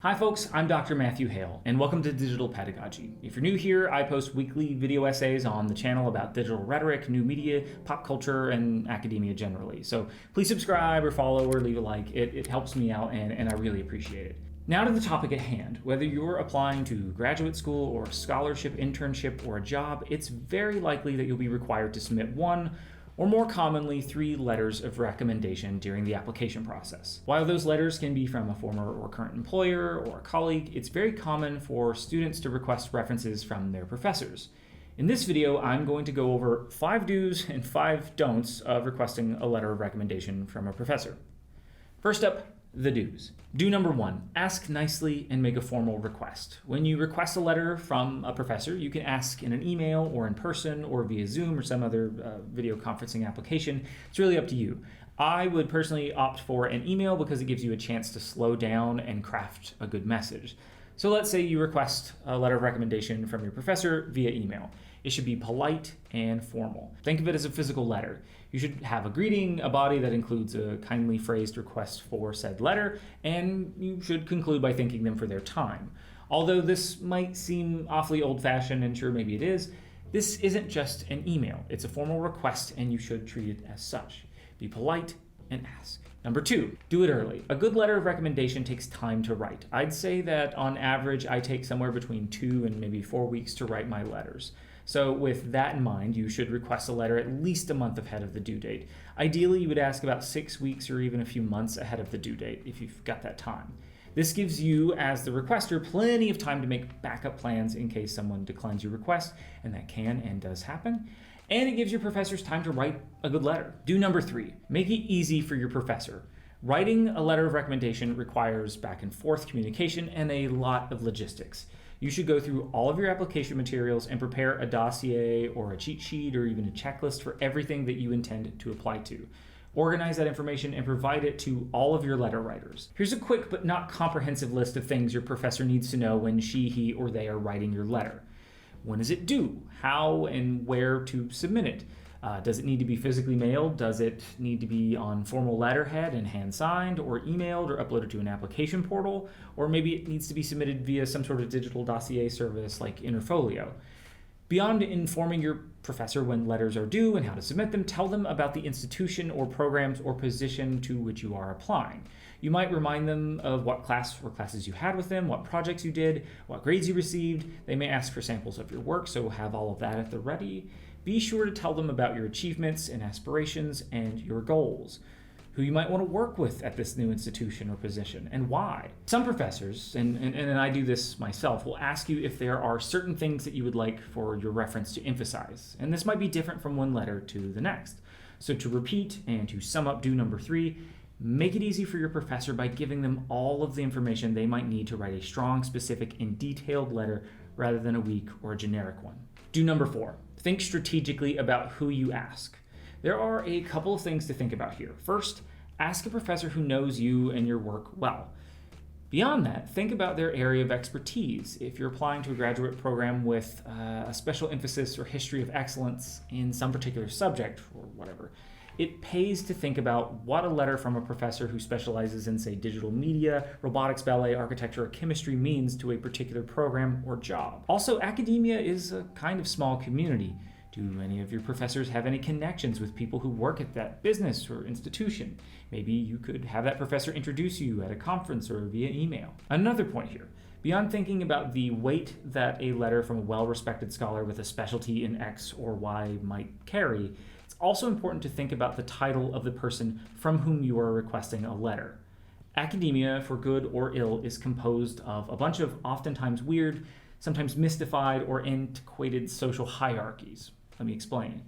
Hi folks, I'm Dr. Matthew Hale, and welcome to Digital Pedagogy. If you're new here, I post weekly video essays on the channel about digital rhetoric, new media, pop culture, and academia generally. So please subscribe or follow or leave a like. It helps me out and I really appreciate it. Now to the topic at hand. Whether you're applying to graduate school or a scholarship, internship, or a job, it's very likely that you'll be required to submit one or more commonly 3 letters of recommendation during the application process. While those letters can be from a former or current employer or a colleague, it's very common for students to request references from their professors. In this video, I'm going to go over 5 do's and 5 don'ts of requesting a letter of recommendation from a professor. First up, the do's. Do number 1, ask nicely and make a formal request. When you request a letter from a professor, you can ask in an email or in person or via Zoom or some other video conferencing application. It's really up to you. I would personally opt for an email because it gives you a chance to slow down and craft a good message. So let's say you request a letter of recommendation from your professor via email. It should be polite and formal. Think of it as a physical letter. You should have a greeting, a body that includes a kindly phrased request for said letter, and you should conclude by thanking them for their time. Although this might seem awfully old-fashioned, and sure, maybe it is, this isn't just an email. It's a formal request, and you should treat it as such. Be polite and ask. Number 2, do it early. A good letter of recommendation takes time to write. I'd say that on average, I take somewhere between 2 and maybe 4 weeks to write my letters. So with that in mind, you should request a letter at least a month ahead of the due date. Ideally, you would ask about 6 weeks or even a few months ahead of the due date if you've got that time. This gives you, as the requester, plenty of time to make backup plans in case someone declines your request, and that can and does happen. And it gives your professors time to write a good letter. Do number 3, make it easy for your professor. Writing a letter of recommendation requires back and forth communication and a lot of logistics. You should go through all of your application materials and prepare a dossier or a cheat sheet or even a checklist for everything that you intend to apply to. Organize that information and provide it to all of your letter writers. Here's a quick but not comprehensive list of things your professor needs to know when she, he, or they are writing your letter. When is it due? How and where to submit it? Does it need to be physically mailed? Does it need to be on formal letterhead and hand-signed, or emailed, or uploaded to an application portal? Or maybe it needs to be submitted via some sort of digital dossier service like Interfolio. Beyond informing your professor when letters are due and how to submit them, tell them about the institution or programs or position to which you are applying. You might remind them of what class or classes you had with them, what projects you did, what grades you received. They may ask for samples of your work, so have all of that at the ready. Be sure to tell them about your achievements and aspirations and your goals, who you might want to work with at this new institution or position, and why. Some professors, and I do this myself, will ask you if there are certain things that you would like for your reference to emphasize, and this might be different from one letter to the next. So to repeat and to sum up do number 3, make it easy for your professor by giving them all of the information they might need to write a strong, specific, and detailed letter rather than a weak or a generic one. Do number 4, think strategically about who you ask. There are a couple of things to think about here. First, ask a professor who knows you and your work well. Beyond that, think about their area of expertise. If you're applying to a graduate program with a special emphasis or history of excellence in some particular subject or whatever, it pays to think about what a letter from a professor who specializes in, say, digital media, robotics, ballet, architecture, or chemistry means to a particular program or job. Also, academia is a kind of small community. Do any of your professors have any connections with people who work at that business or institution? Maybe you could have that professor introduce you at a conference or via email. Another point here, beyond thinking about the weight that a letter from a well-respected scholar with a specialty in X or Y might carry, it's also important to think about the title of the person from whom you are requesting a letter. Academia, for good or ill, is composed of a bunch of oftentimes weird, sometimes mystified or antiquated social hierarchies. Let me explain.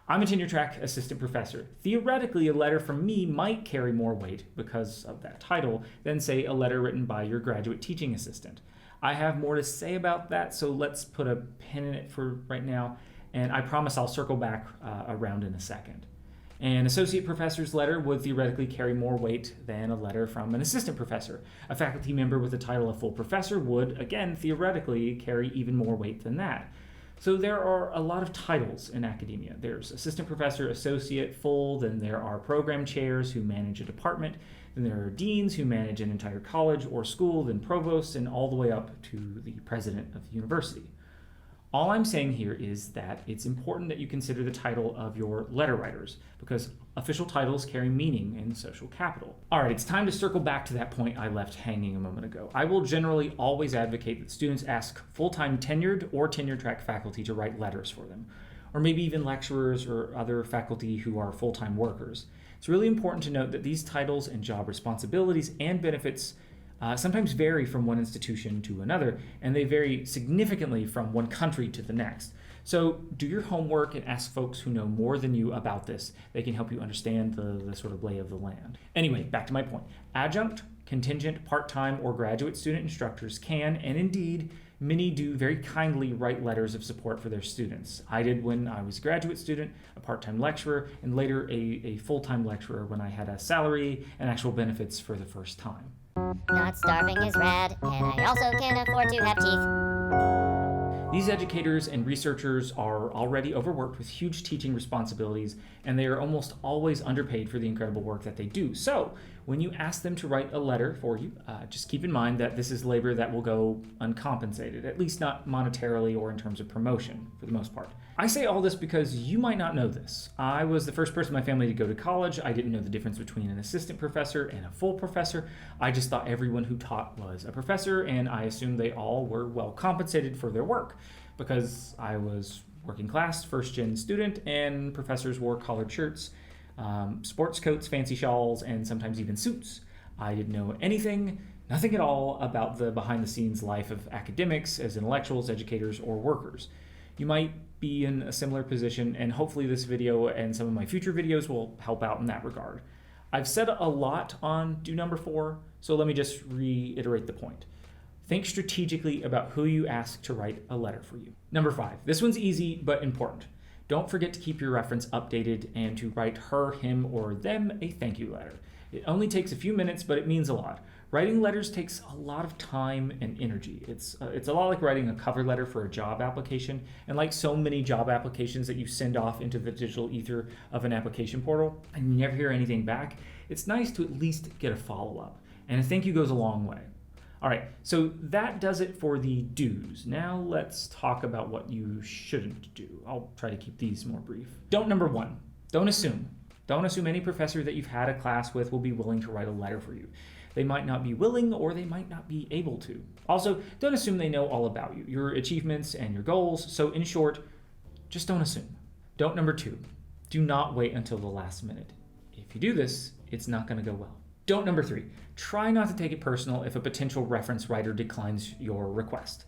I'm a tenure-track assistant professor. Theoretically, a letter from me might carry more weight because of that title than, say, a letter written by your graduate teaching assistant. I have more to say about that, so let's put a pin in it for right now, and I promise I'll circle back around in a second. An associate professor's letter would theoretically carry more weight than a letter from an assistant professor. A faculty member with the title of full professor would, again, theoretically carry even more weight than that. So there are a lot of titles in academia. There's assistant professor, associate, full, then there are program chairs who manage a department. Then there are deans who manage an entire college or school, then provosts, and all the way up to the president of the university. All I'm saying here is that it's important that you consider the title of your letter writers, because official titles carry meaning in social capital. All right, it's time to circle back to that point I left hanging a moment ago. I will generally always advocate that students ask full-time tenured or tenure-track faculty to write letters for them, or maybe even lecturers or other faculty who are full-time workers. It's really important to note that these titles and job responsibilities and benefits sometimes vary from one institution to another, and they vary significantly from one country to the next. So do your homework and ask folks who know more than you about this. They can help you understand the sort of lay of the land. Anyway, back to my point. Adjunct, contingent, part-time, or graduate student instructors can, and indeed, many do very kindly write letters of support for their students. I did when I was a graduate student, a part-time lecturer, and later a full-time lecturer when I had a salary and actual benefits for the first time. Not starving is rad, and I also can afford to have teeth. These educators and researchers are already overworked with huge teaching responsibilities, and they are almost always underpaid for the incredible work that they do. So, when you ask them to write a letter for you, just keep in mind that this is labor that will go uncompensated, at least not monetarily or in terms of promotion, for the most part. I say all this because you might not know this. I was the first person in my family to go to college. I didn't know the difference between an assistant professor and a full professor. I just thought everyone who taught was a professor, and I assumed they all were well compensated for their work, because I was working class, first-gen student, and professors wore collared shirts, sports coats, fancy shawls, and sometimes even suits. I didn't know nothing at all about the behind-the-scenes life of academics as intellectuals, educators, or workers. You might be in a similar position, and hopefully this video and some of my future videos will help out in that regard. I've said a lot on do number 4, so let me just reiterate the point. Think strategically about who you ask to write a letter for you. Number 5, this one's easy but important. Don't forget to keep your reference updated and to write her, him, or them a thank you letter. It only takes a few minutes, but it means a lot. Writing letters takes a lot of time and energy. It's a lot like writing a cover letter for a job application, and like so many job applications that you send off into the digital ether of an application portal and you never hear anything back, it's nice to at least get a follow-up, and a thank you goes a long way. All right, so that does it for the do's. Now let's talk about what you shouldn't do. I'll try to keep these more brief. Don't number 1, don't assume. Don't assume any professor that you've had a class with will be willing to write a letter for you. They might not be willing, or they might not be able to. Also, don't assume they know all about you, your achievements and your goals. So in short, just don't assume. Don't number 2, do not wait until the last minute. If you do this, it's not going to go well. Don't number 3, try not to take it personal if a potential reference writer declines your request.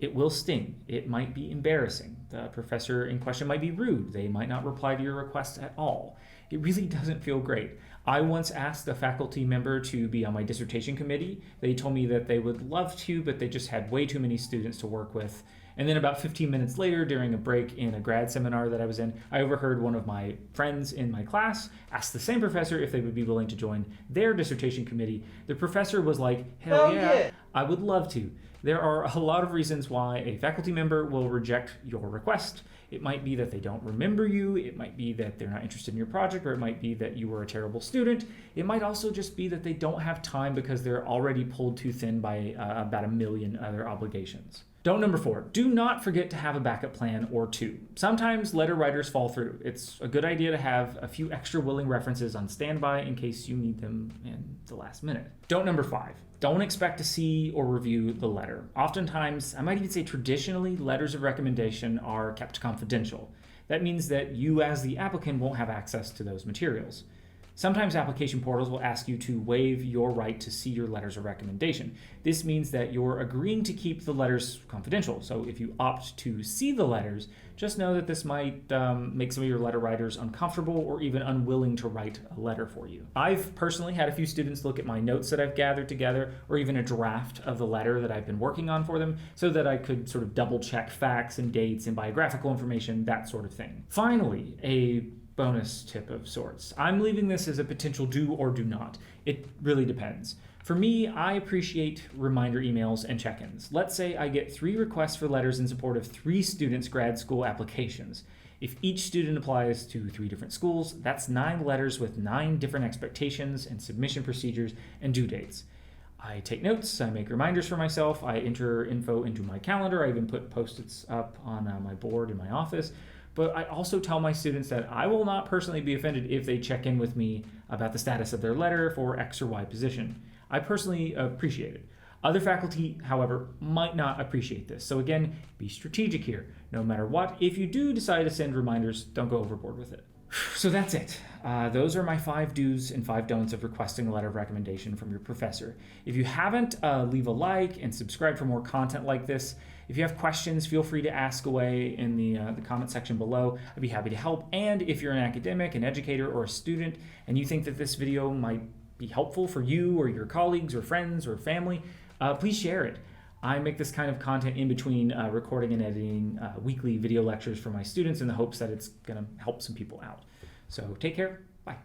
It will sting. It might be embarrassing. The professor in question might be rude. They might not reply to your request at all. It really doesn't feel great. I once asked a faculty member to be on my dissertation committee. They told me that they would love to, but they just had way too many students to work with. And then about 15 minutes later, during a break in a grad seminar that I was in, I overheard one of my friends in my class ask the same professor if they would be willing to join their dissertation committee. The professor was like, hell yeah, I would love to. There are a lot of reasons why a faculty member will reject your request. It might be that they don't remember you, it might be that they're not interested in your project, or it might be that you were a terrible student. It might also just be that they don't have time because they're already pulled too thin by about a million other obligations. Don't number 4, do not forget to have a backup plan or 2. Sometimes letter writers fall through. It's a good idea to have a few extra willing references on standby in case you need them in the last minute. Don't number 5, don't expect to see or review the letter. Oftentimes, I might even say traditionally, letters of recommendation are kept confidential. That means that you as the applicant won't have access to those materials. Sometimes application portals will ask you to waive your right to see your letters of recommendation. This means that you're agreeing to keep the letters confidential. So if you opt to see the letters, just know that this might make some of your letter writers uncomfortable or even unwilling to write a letter for you. I've personally had a few students look at my notes that I've gathered together, or even a draft of the letter that I've been working on for them, so that I could sort of double check facts and dates and biographical information, that sort of thing. Finally, a bonus tip of sorts. I'm leaving this as a potential do or do not. It really depends. For me, I appreciate reminder emails and check-ins. Let's say I get 3 requests for letters in support of 3 students' grad school applications. If each student applies to 3 different schools, that's 9 letters with 9 different expectations and submission procedures and due dates. I take notes, I make reminders for myself, I enter info into my calendar, I even put post-its up on my board in my office. But I also tell my students that I will not personally be offended if they check in with me about the status of their letter for X or Y position. I personally appreciate it. Other faculty, however, might not appreciate this. So again, be strategic here. No matter what, if you do decide to send reminders, don't go overboard with it. So that's it. Those are my 5 do's and 5 don'ts of requesting a letter of recommendation from your professor. If you haven't, leave a like and subscribe for more content like this. If you have questions, feel free to ask away in the comment section below. I'd be happy to help. And if you're an academic, an educator, or a student, and you think that this video might be helpful for you or your colleagues or friends or family, please share it. I make this kind of content in between recording and editing weekly video lectures for my students in the hopes that it's going to help some people out. So take care. Bye.